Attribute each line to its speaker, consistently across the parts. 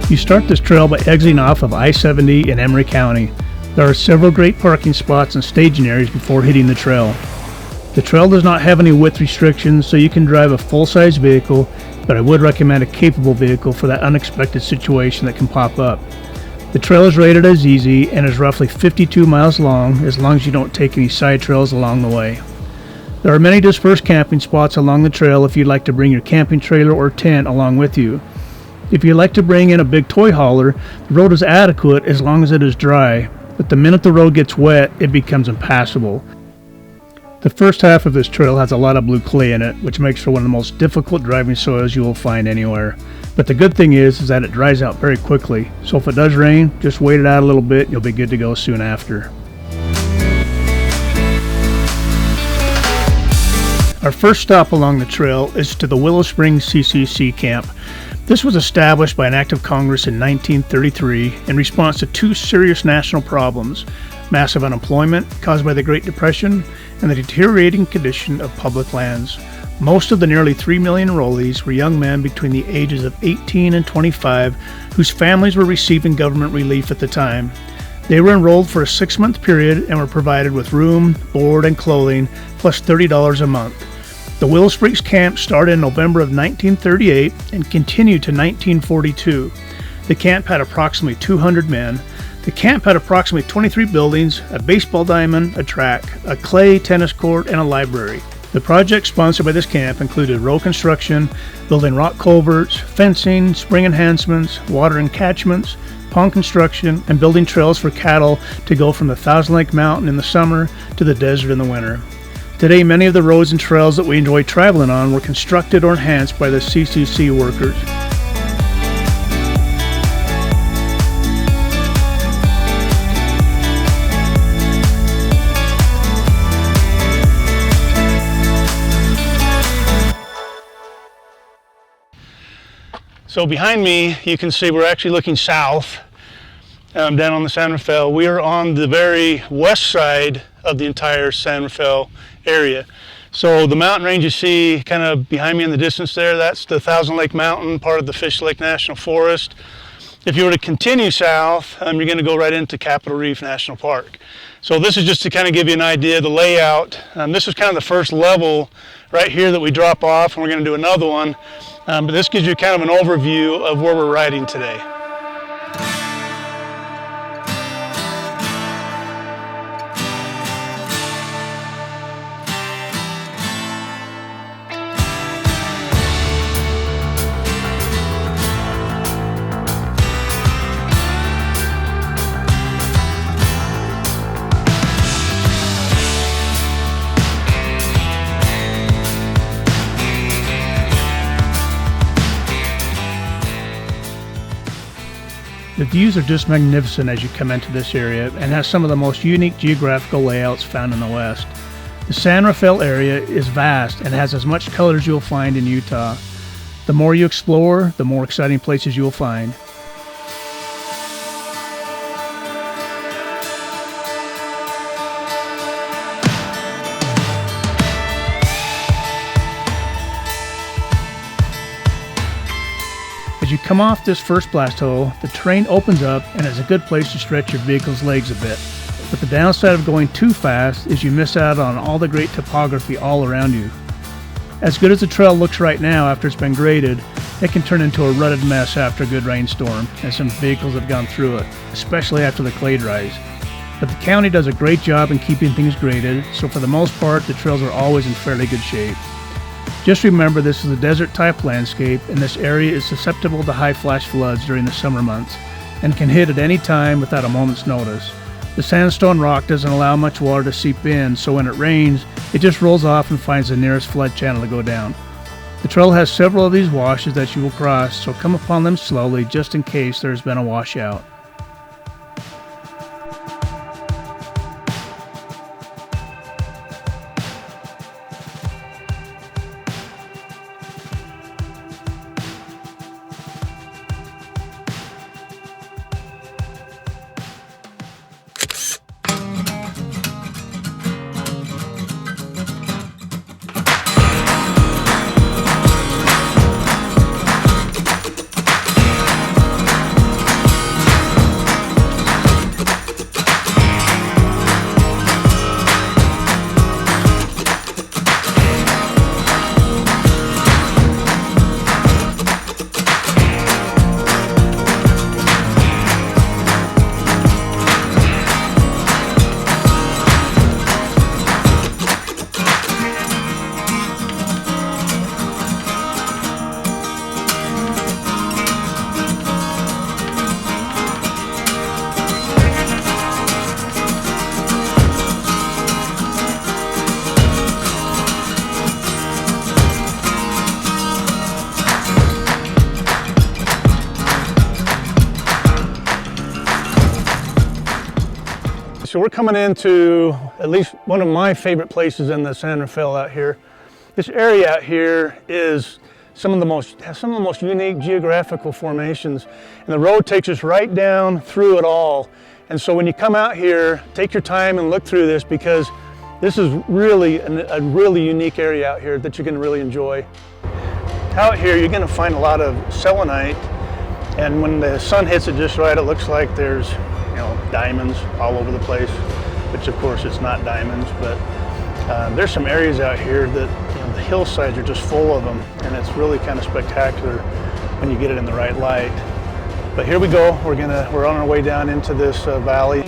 Speaker 1: You start this trail by exiting off of I-70 in Emery County. There are several great parking spots and staging areas before hitting the trail. The trail does not have any width restrictions, so you can drive a full-size vehicle, but I would recommend a capable vehicle for that unexpected situation that can pop up. The trail is rated as easy and is roughly 52 miles long as you don't take any side trails along the way. There are many dispersed camping spots along the trail if you'd like to bring your camping trailer or tent along with you. If you'd like to bring in a big toy hauler, the road is adequate as long as it is dry, but the minute the road gets wet, it becomes impassable. The first half of this trail has a lot of blue clay in it, which makes for one of the most difficult driving soils you will find anywhere. But the good thing is that it dries out very quickly, so if it does rain, just wait it out a little bit and you'll be good to go soon after. Our first stop along the trail is to the Willow Springs CCC camp. This was established by an act of Congress in 1933 in response to two serious national problems: massive unemployment caused by the Great Depression and the deteriorating condition of public lands. Most of the nearly 3 million enrollees were young men between the ages of 18 and 25 whose families were receiving government relief at the time. They were enrolled for a 6-month period and were provided with room, board, and clothing, plus $30 a month. The Willow Springs camp started in November of 1938 and continued to 1942. The camp had approximately 200 men. The camp had approximately 23 buildings, a baseball diamond, a track, a clay tennis court, and a library. The project sponsored by this camp included road construction, building rock culverts, fencing, spring enhancements, water encatchments, pond construction, and building trails for cattle to go from the Thousand Lake Mountain in the summer to the desert in the winter. Today, many of the roads and trails that we enjoy traveling on were constructed or enhanced by the CCC workers. So behind me, you can see we're actually looking south down on the San Rafael. We are on the very west side of the entire San Rafael area. So the mountain range you see kind of behind me in the distance there, that's the Thousand Lake Mountain, part of the Fish Lake National Forest. If you were to continue south, you're going to go right into Capital Reef National Park. So this is just to kind of give you an idea of the layout. This is kind of the first level right here that we drop off, and we're going to do another one. But this gives you kind of an overview of where we're riding today. The views are just magnificent as you come into this area and has some of the most unique geographical layouts found in the West. The San Rafael area is vast and has as much color as you'll find in Utah. The more you explore, the more exciting places you'll find. As you come off this first blast hole, the terrain opens up and is a good place to stretch your vehicle's legs a bit. But the downside of going too fast is you miss out on all the great topography all around you. As good as the trail looks right now after it's been graded, it can turn into a rutted mess after a good rainstorm, and some vehicles have gone through it, especially after the clay dries. But the county does a great job in keeping things graded, so for the most part, the trails are always in fairly good shape. Just remember, this is a desert-type landscape, and this area is susceptible to high flash floods during the summer months, and can hit at any time without a moment's notice. The sandstone rock doesn't allow much water to seep in, so when it rains, it just rolls off and finds the nearest flood channel to go down. The trail has several of these washes that you will cross, so come upon them slowly just in case there has been a washout. so we're coming into at least one of my favorite places in the San Rafael out here. This area out here is has some of the most unique geographical formations, and the road takes us right down through it all. And so when you come out here, take your time and look through this, because this is really a really unique area out here that you're going to really enjoy. Out here you're going to find a lot of selenite, and when the sun hits it just right, it looks like there's, you know, diamonds all over the place, which of course it's not diamonds, but there's some areas out here that, you know, the hillsides are just full of them, and it's really kind of spectacular when you get it in the right light. But here we go, we're on our way down into this valley.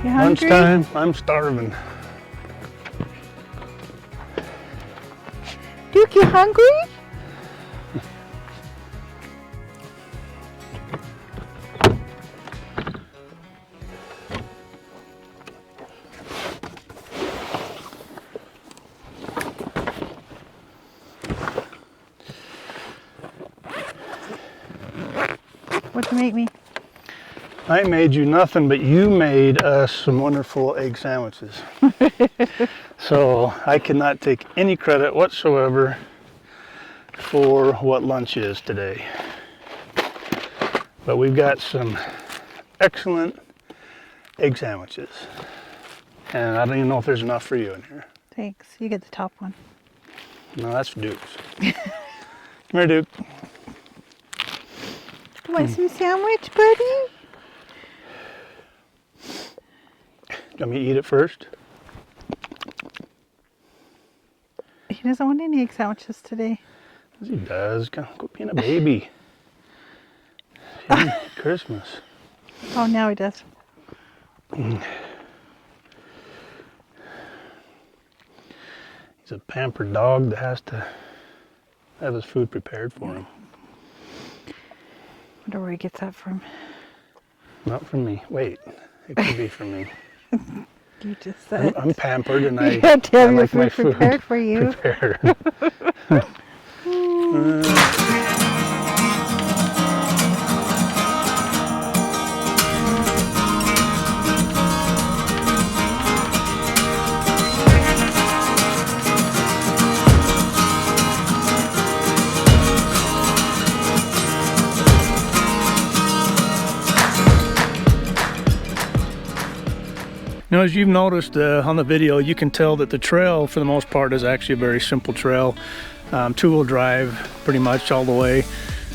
Speaker 1: Lunchtime, I'm starving.
Speaker 2: Duke, you hungry? What'd you make me?
Speaker 1: I made you nothing, but you made us some wonderful egg sandwiches. So I cannot take any credit whatsoever for what lunch is today. But we've got some excellent egg sandwiches. And I don't even know if there's enough for you in here.
Speaker 2: Thanks. You get the top one.
Speaker 1: No, that's for Duke's. Come here, Duke.
Speaker 2: You want some sandwich, buddy?
Speaker 1: Let me eat it first.
Speaker 2: He doesn't want any egg sandwiches today.
Speaker 1: Yes, he does. Go being a baby. Christmas.
Speaker 2: Oh, now he does.
Speaker 1: He's a pampered dog that has to have his food prepared for him.
Speaker 2: Wonder where he gets that from.
Speaker 1: Not from me. Wait, it could be from me.
Speaker 2: You just said
Speaker 1: I'm pampered, and
Speaker 2: you had to have
Speaker 1: I
Speaker 2: your
Speaker 1: like my
Speaker 2: food prepared for you.
Speaker 1: Prepared. Now, as you've noticed on the video, you can tell that the trail for the most part is actually a very simple trail. Two-wheel drive pretty much all the way.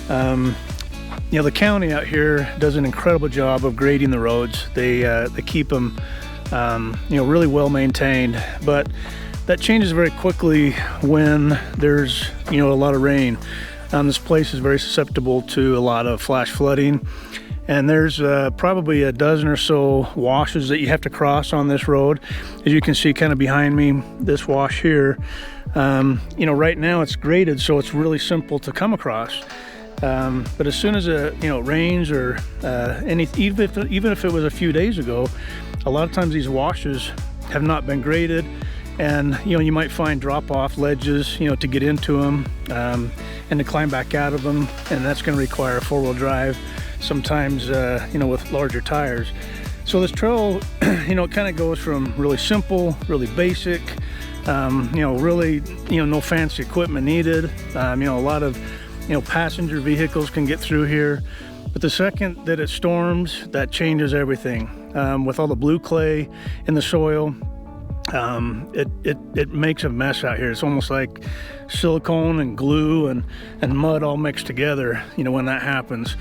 Speaker 1: You know, the county out here does an incredible job of grading the roads. They keep them you know, really well maintained, but that changes very quickly when there's, you know, a lot of rain. This place is very susceptible to a lot of flash flooding, and there's probably a dozen or so washes that you have to cross on this road. As you can see kind of behind me, this wash here, you know, right now it's graded, so it's really simple to come across. But as soon as it, you know, rains or even if it was a few days ago, a lot of times these washes have not been graded, and you know, you might find drop-off ledges, you know, to get into them and to climb back out of them, and that's going to require a four-wheel drive, sometimes you know, with larger tires. So this trail, you know, it kind of goes from really simple, really basic, you know, really, you know, no fancy equipment needed. You know, a lot of, you know, passenger vehicles can get through here, but the second that it storms, that changes everything. With all the blue clay in the soil, it makes a mess out here. It's almost like silicone and glue and mud all mixed together, you know, when that happens.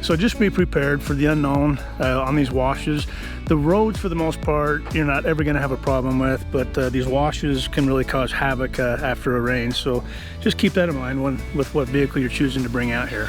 Speaker 1: So just be prepared for the unknown on these washes. The roads, for the most part, you're not ever going to have a problem with, but these washes can really cause havoc after a rain. So just keep that in mind with what vehicle you're choosing to bring out here.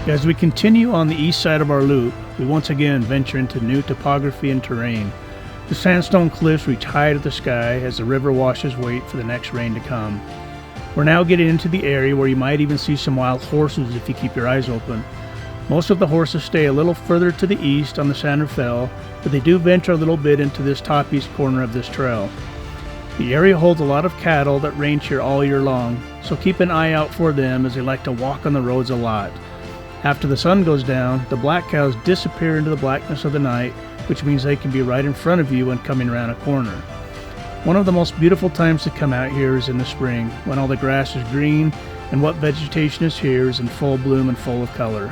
Speaker 1: As we continue on the east side of our loop, we once again venture into new topography and terrain. The sandstone cliffs reach high to the sky as the river washes wait for the next rain to come. We're now getting into the area where you might even see some wild horses if you keep your eyes open. Most of the horses stay a little further to the east on the San Rafael, but they do venture a little bit into this top east corner of this trail. The area holds a lot of cattle that range here all year long, so keep an eye out for them as they like to walk on the roads a lot. After the sun goes down, the black cows disappear into the blackness of the night, which means they can be right in front of you when coming around a corner. One of the most beautiful times to come out here is in the spring, when all the grass is green and what vegetation is here is in full bloom and full of color.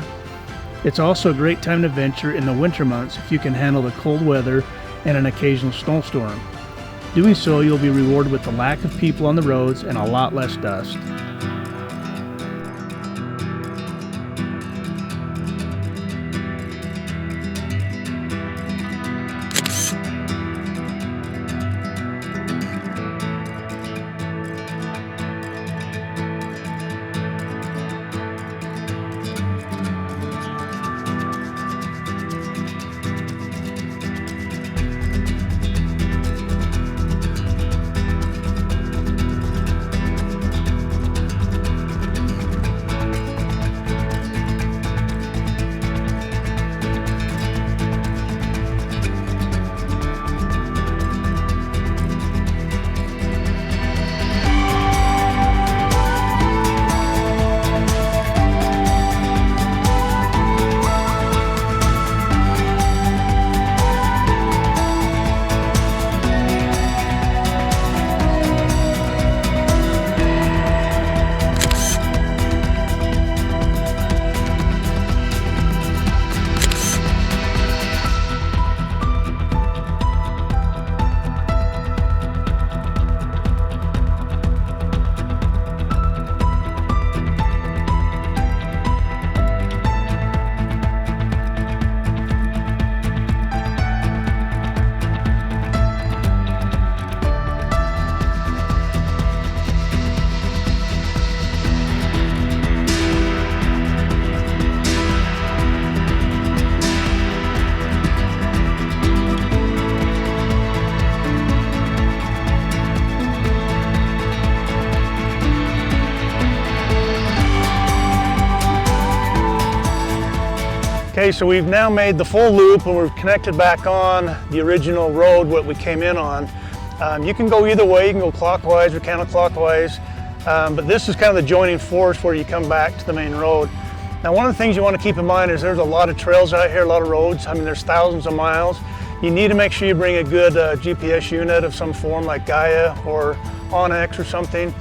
Speaker 1: It's also a great time to venture in the winter months if you can handle the cold weather and an occasional snowstorm. Doing so, you'll be rewarded with the lack of people on the roads and a lot less dust. Okay, so we've now made the full loop and we've connected back on the original road what we came in on. You can go either way, you can go clockwise or counterclockwise, but this is kind of the joining force where you come back to the main road. Now, one of the things you want to keep in mind is there's a lot of trails out here, a lot of roads. I mean, there's thousands of miles. You need to make sure you bring a good GPS unit of some form like Gaia or Onyx or something,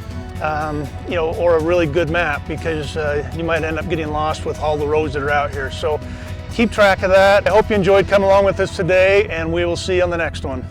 Speaker 1: you know, or a really good map, because you might end up getting lost with all the roads that are out here. So keep track of that. I hope you enjoyed coming along with us today, and we will see you on the next one.